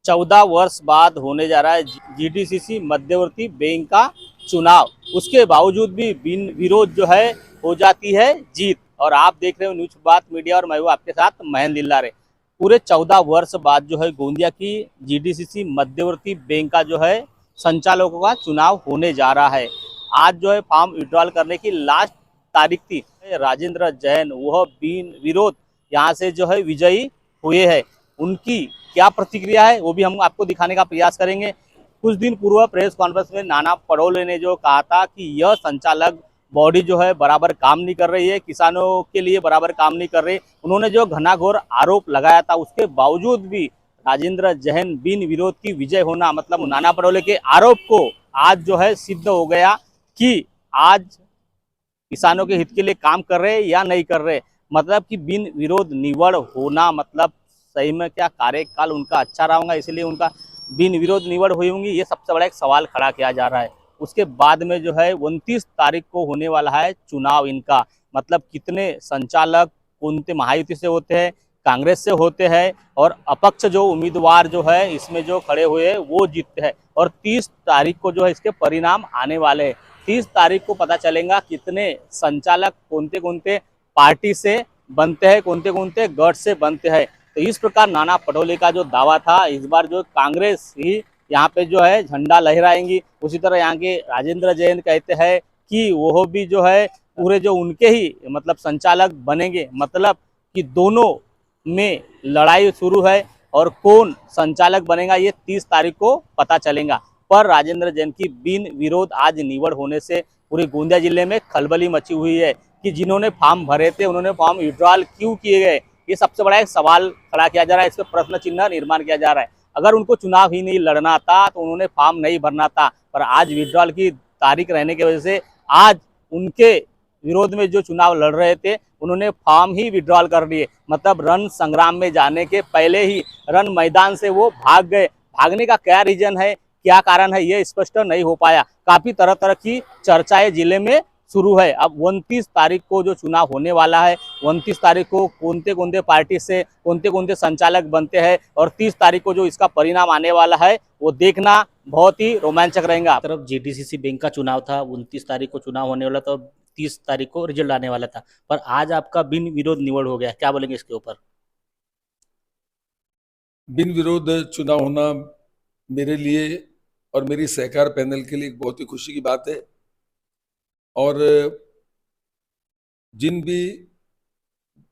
14 वर्ष बाद होने जा रहा है जीडीसीसी मध्यवर्ती बैंक का चुनाव। उसके बावजूद भी बिन विरोध जो है हो जाती है जीत। और आप देख रहे हो न्यूज बात मीडिया और मैं हूं आपके साथ महेंद्र दिल्लारे। पूरे 14 वर्ष बाद जो है गोंदिया की जीडीसीसी मध्यवर्ती बैंक का जो है संचालकों का चुनाव होने जा रहा है। आज जो है फॉर्म विड्रॉल करने की लास्ट तारीख थी। राजेंद्र जैन वह बिन विरोध यहाँ से जो है विजयी हुए हैं। उनकी क्या प्रतिक्रिया है वो भी हम आपको दिखाने का प्रयास करेंगे। कुछ दिन पूर्व प्रेस कॉन्फ्रेंस में नाना पटोले ने जो कहा था कि यह संचालक बॉडी जो है बराबर काम नहीं कर रही है, किसानों के लिए बराबर काम नहीं कर रही। उन्होंने जो घनाघोर आरोप लगाया था उसके बावजूद भी राजेंद्र जैन बिन विरोध की विजय होना मतलब नाना पटोले के आरोप को आज जो है सिद्ध हो गया कि आज किसानों के हित के लिए काम कर रहे या नहीं कर रहे। मतलब कि बिन विरोध निवड़ होना मतलब सही में क्या कार्यकाल उनका अच्छा रहा होगा, इसलिए उनका बिन विरोध निवड़ हुई होंगी, ये सबसे बड़ा एक सवाल खड़ा किया जा रहा है। उसके बाद में जो है 29 तारीख को होने वाला है चुनाव इनका। मतलब कितने संचालक कौन महायुति से होते हैं, कांग्रेस से होते हैं और अपक्ष जो उम्मीदवार जो है इसमें जो खड़े हुए हैं वो जीतते हैं। और 30 तारीख को जो है इसके परिणाम आने वाले हैं। 30 तारीख को पता चलेगा कितने संचालक कौनते कौनते पार्टी से बनते हैं, कौनते कौनते गढ़ से बनते हैं। तो इस प्रकार नाना पटोले का जो दावा था इस बार जो कांग्रेस ही यहाँ पे जो है झंडा लहराएंगी। उसी तरह यहाँ के राजेंद्र जैन कहते हैं कि वो भी जो है पूरे जो उनके ही मतलब संचालक बनेंगे। मतलब कि दोनों में लड़ाई शुरू है और कौन संचालक बनेगा ये 30 तारीख को पता चलेगा। पर राजेंद्र जैन की बिन विरोध आज निवड़ होने से पूरे गोंदिया जिले में खलबली मची हुई है कि जिन्होंने फॉर्म भरे थे उन्होंने फॉर्म विड्रॉल क्यों किए गए, ये सबसे बड़ा एक सवाल खड़ा किया जा रहा है। इस पर प्रश्न चिन्ह निर्माण किया जा रहा है। अगर उनको चुनाव ही नहीं लड़ना था तो उन्होंने फॉर्म नहीं भरना था। पर आज विड्रॉल की तारीख रहने की वजह से आज उनके विरोध में जो चुनाव लड़ रहे थे उन्होंने फॉर्म ही विड्रॉल कर लिए। मतलब रण संग्राम में जाने के पहले ही रण मैदान से वो भाग गए। भागने का क्या रीजन है, क्या कारण है, ये स्पष्ट नहीं हो पाया। काफी तरह तरह की चर्चाएं जिले में शुरू है। अब 29 तारीख को जो चुनाव होने वाला है, 29 तारीख को कौनते कौनते पार्टी से कौनते कौनते संचालक बनते हैं और 30 तारीख को जो इसका परिणाम आने वाला है वो देखना बहुत ही रोमांचक रहेगा। तरफ जीडीसीसी बैंक का चुनाव था, 29 तारीख को चुनाव होने वाला था, 30 तारीख को रिजल्ट आने वाला था, पर आज आपका बिन विरोध निवड़ हो गया। क्या बोलेंगे इसके ऊपर? बिन विरोध चुनाव होना मेरे लिए और मेरी सहकार पैनल के लिए एक बहुत ही खुशी की बात है। और जिन भी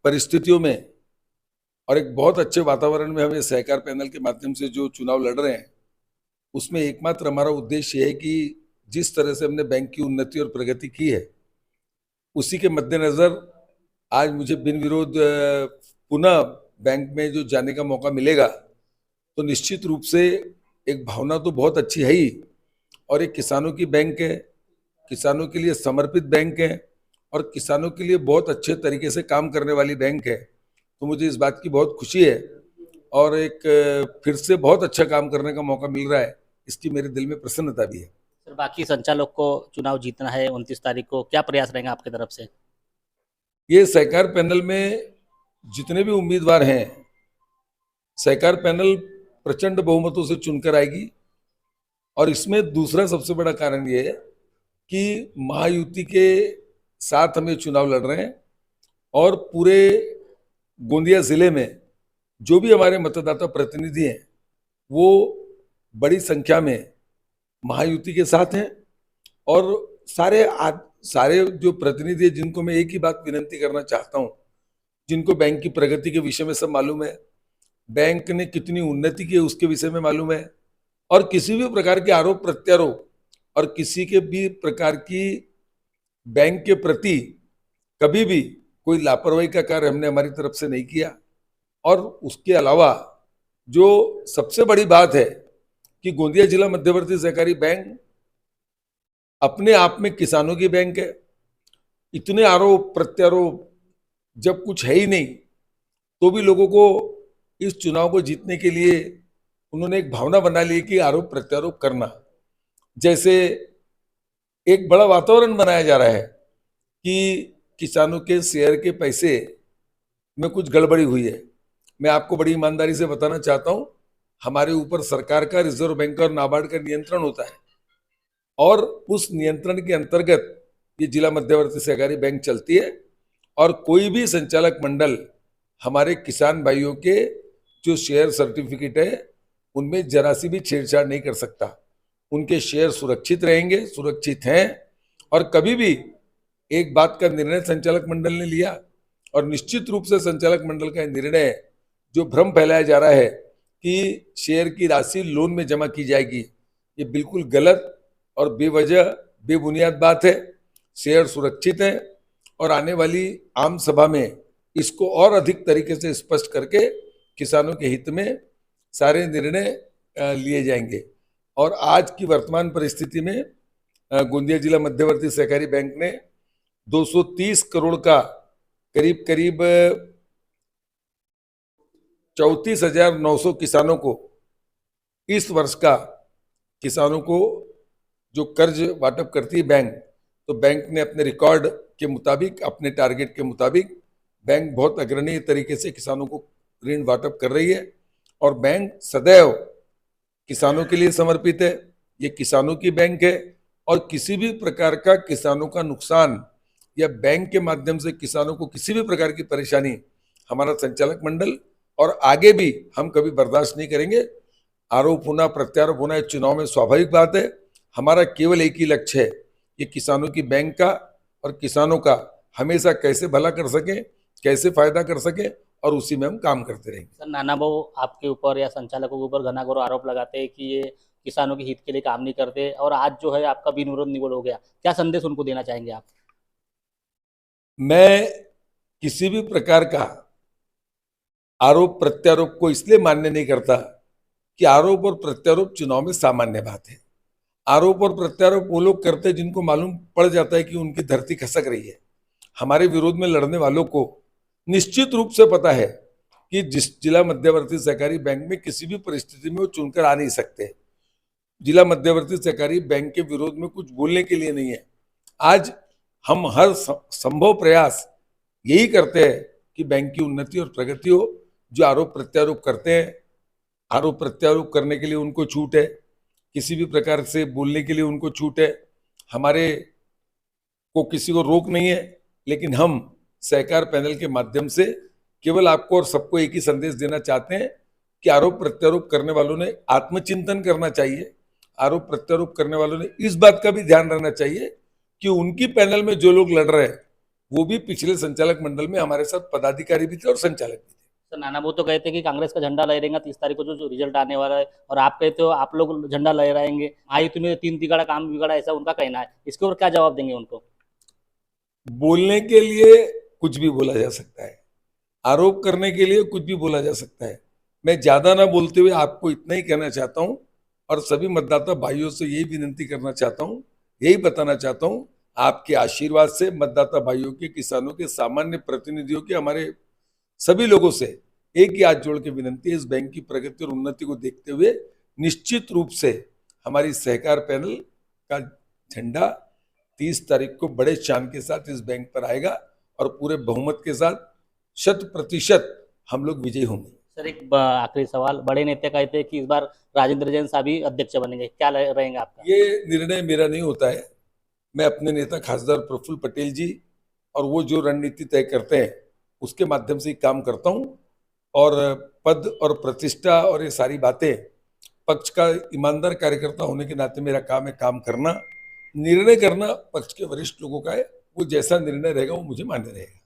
परिस्थितियों में और एक बहुत अच्छे वातावरण में हमें सहकार पैनल के माध्यम से जो चुनाव लड़ रहे हैं उसमें एकमात्र हमारा उद्देश्य ये है कि जिस तरह से हमने बैंक की उन्नति और प्रगति की है उसी के मद्देनजर आज मुझे बिन विरोध पुनः बैंक में जो जाने का मौका मिलेगा तो निश्चित रूप से एक भावना तो बहुत अच्छी है ही। और एक किसानों की बैंक है, किसानों के लिए समर्पित बैंक है और किसानों के लिए बहुत अच्छे तरीके से काम करने वाली बैंक है। तो मुझे इस बात की बहुत खुशी है और एक फिर से बहुत अच्छा काम करने का मौका मिल रहा है, इसकी मेरे दिल में प्रसन्नता भी है। सर, बाकी संचालक को चुनाव जीतना है 29 तारीख को, क्या प्रयास रहेगा आपकी तरफ से? ये सहकार पैनल में जितने भी उम्मीदवार हैं सहकार पैनल प्रचंड बहुमतों से चुनकर आएगी। और इसमें दूसरा सबसे बड़ा कारण ये है कि महायुति के साथ हम ये चुनाव लड़ रहे हैं और पूरे गोंदिया जिले में जो भी हमारे मतदाता प्रतिनिधि हैं वो बड़ी संख्या में महायुति के साथ हैं। और सारे जो प्रतिनिधि हैं जिनको मैं एक ही बात विनती करना चाहता हूं, जिनको बैंक की प्रगति के विषय में सब मालूम है, बैंक ने कितनी उन्नति की है उसके विषय में मालूम है, और किसी भी प्रकार के आरोप प्रत्यारोप और किसी के भी प्रकार की बैंक के प्रति कभी भी कोई लापरवाही का कार्य हमने हमारी तरफ से नहीं किया। और उसके अलावा जो सबसे बड़ी बात है कि गोंदिया जिला मध्यवर्ती सहकारी बैंक अपने आप में किसानों की बैंक है। इतने आरोप प्रत्यारोप जब कुछ है ही नहीं तो भी लोगों को इस चुनाव को जीतने के लिए उन्होंने एक भावना बना ली कि आरोप प्रत्यारोप करना, जैसे एक बड़ा वातावरण बनाया जा रहा है कि किसानों के शेयर के पैसे में कुछ गड़बड़ी हुई है। मैं आपको बड़ी ईमानदारी से बताना चाहता हूं, हमारे ऊपर सरकार का, रिजर्व बैंक का और नाबार्ड का नियंत्रण होता है और उस नियंत्रण के अंतर्गत ये जिला मध्यवर्ती सहकारी बैंक चलती है और कोई भी संचालक मंडल हमारे किसान भाइयों के जो शेयर सर्टिफिकेट है उनमें जरा सी भी छेड़छाड़ नहीं कर सकता। उनके शेयर सुरक्षित रहेंगे, सुरक्षित हैं। और कभी भी एक बात का निर्णय संचालक मंडल ने लिया और निश्चित रूप से संचालक मंडल का निर्णय जो भ्रम फैलाया जा रहा है कि शेयर की राशि लोन में जमा की जाएगी, ये बिल्कुल गलत और बेवजह बेबुनियाद बात है। शेयर सुरक्षित है और आने वाली आम सभा में इसको और अधिक तरीके से स्पष्ट करके किसानों के हित में सारे निर्णय लिए जाएंगे। और आज की वर्तमान परिस्थिति में गोंदिया जिला मध्यवर्ती सहकारी बैंक ने 230 करोड़ का करीब करीब 34,900 किसानों को इस वर्ष का किसानों को जो कर्ज वाटप करती है बैंक, तो बैंक ने अपने रिकॉर्ड के मुताबिक, अपने टारगेट के मुताबिक बैंक बहुत अग्रणीय तरीके से किसानों को ऋण वाटप कर रही है और बैंक सदैव किसानों के लिए समर्पित है। ये किसानों की बैंक है और किसी भी प्रकार का किसानों का नुकसान या बैंक के माध्यम से किसानों को किसी भी प्रकार की परेशानी हमारा संचालक मंडल और आगे भी हम कभी बर्दाश्त नहीं करेंगे। आरोप होना, प्रत्यारोप होना ये चुनाव में स्वाभाविक बात है। हमारा केवल एक ही लक्ष्य है, ये किसानों की बैंक का और किसानों का हमेशा कैसे भला कर सके, कैसे फायदा कर सके और उसी में हम काम करते रहेंगे। सर, नाना भाऊ आपके ऊपर या संचालकों के ऊपर घना घोर आरोप लगाते हैं कि ये किसानों के हित के लिए काम नहीं करते और आज जो है आपका बिन विरोध निवड हो गया, क्या संदेश उनको देना चाहेंगे आप? मैं किसी भी प्रकार का आरोप प्रत्यारोप को इसलिए मान्य नहीं करता कि आरोप और प्रत्यारोप चुनाव में सामान्य बात है। आरोप और प्रत्यारोप वो लोग करते हैं जिनको मालूम पड़ जाता है कि उनकी धरती खसक रही है। हमारे विरोध में लड़ने वालों को निश्चित रूप से पता है कि जिस जिला मध्यवर्ती सहकारी बैंक में किसी भी परिस्थिति में वो चुनकर आ नहीं सकते। जिला मध्यवर्ती सहकारी बैंक के विरोध में कुछ बोलने के लिए नहीं है। आज हम हर संभव प्रयास यही करते हैं कि बैंक की उन्नति और प्रगति हो। जो आरोप प्रत्यारोप करते हैं, आरोप प्रत्यारोप करने के लिए उनको छूट है, किसी भी प्रकार से बोलने के लिए उनको छूट है। हमारे को किसी को रोक नहीं है, लेकिन हम सहकार पैनल के माध्यम से केवल आपको और सबको एक ही संदेश देना चाहते हैं कि आरोप प्रत्यारोप करने वालों ने आत्मचिंतन करना चाहिए। आरोप प्रत्यारोप करने वालों ने इस बात का भी ध्यान रखना चाहिए कि उनकी पैनल में जो लोग लड़ रहे हैं वो भी पिछले संचालक मंडल में हमारे साथ पदाधिकारी भी थे और संचालक भी थे। सर, नाना भाऊ तो कहते हैं कि कांग्रेस का झंडा लहराएगा 30 तारीख को जो रिजल्ट आने वाला है, और आप कहते हो आप लोग झंडा लहराएंगे। आई तुम्हें 3 तिगाड़ा काम बिगड़ा, ऐसा उनका कहना है। इसके ऊपर क्या जवाब देंगे उनको? बोलने के लिए कुछ भी बोला जा सकता है, आरोप करने के लिए कुछ भी बोला जा सकता है। मैं ज्यादा ना बोलते हुए आपको इतना ही कहना चाहता हूं और सभी मतदाता भाइयों से यही विनती करना चाहता हूं, यही बताना चाहता हूं, आपके आशीर्वाद से मतदाता भाइयों के, किसानों के, सामान्य प्रतिनिधियों के, हमारे सभी लोगों से एक ही हाथ जोड़ के विनती है, इस बैंक की प्रगति और उन्नति को देखते हुए निश्चित रूप से हमारी सहकार पैनल का झंडा 30 तारीख को बड़े शान के साथ इस बैंक पर आएगा और पूरे बहुमत के साथ 100% हम लोग विजयी होंगे। सर, एक आखिरी सवाल, बड़े नेता कहते हैं कि इस बार राजेंद्र जैन साहब ही अध्यक्ष बनेंगे, क्या रहेंगे आपका? ये निर्णय मेरा नहीं होता है। मैं अपने नेता खासदार प्रफुल्ल पटेल जी और वो जो रणनीति तय करते हैं उसके माध्यम से काम करता हूं और पद और प्रतिष्ठा और ये सारी बातें, पक्ष का ईमानदार कार्यकर्ता होने के नाते मेरा काम है काम करना, निर्णय करना पक्ष के वरिष्ठ लोगों का है। वो जैसा निर्णय रहेगा वो मुझे मान्य रहेगा।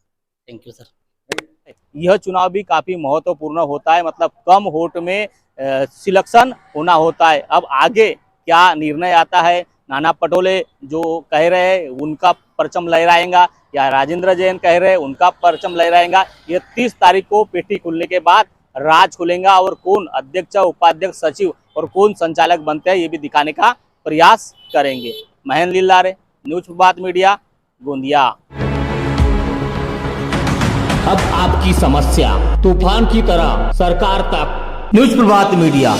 Thank you sir. यह चुनाव भी काफी महत्वपूर्ण होता है, मतलब कम वोट में सिलेक्शन होना होता है। अब आगे क्या निर्णय आता है, नाना पटोले जो कह रहे हैं उनका परचम लहराएगा या राजेंद्र जैन कह रहे हैं उनका परचम लहराएगा, ये 30 तारीख को पेटी खुलने के बाद राज खुलेगा और कौन अध्यक्ष, उपाध्यक्ष, सचिव और कौन संचालक बनते हैं ये भी दिखाने का प्रयास करेंगे। महेंद्र लीलारे, न्यूज प्रभात मीडिया, गोंदिया। अब आपकी समस्या तूफान की तरह सरकार तक। न्यूज प्रभात मीडिया।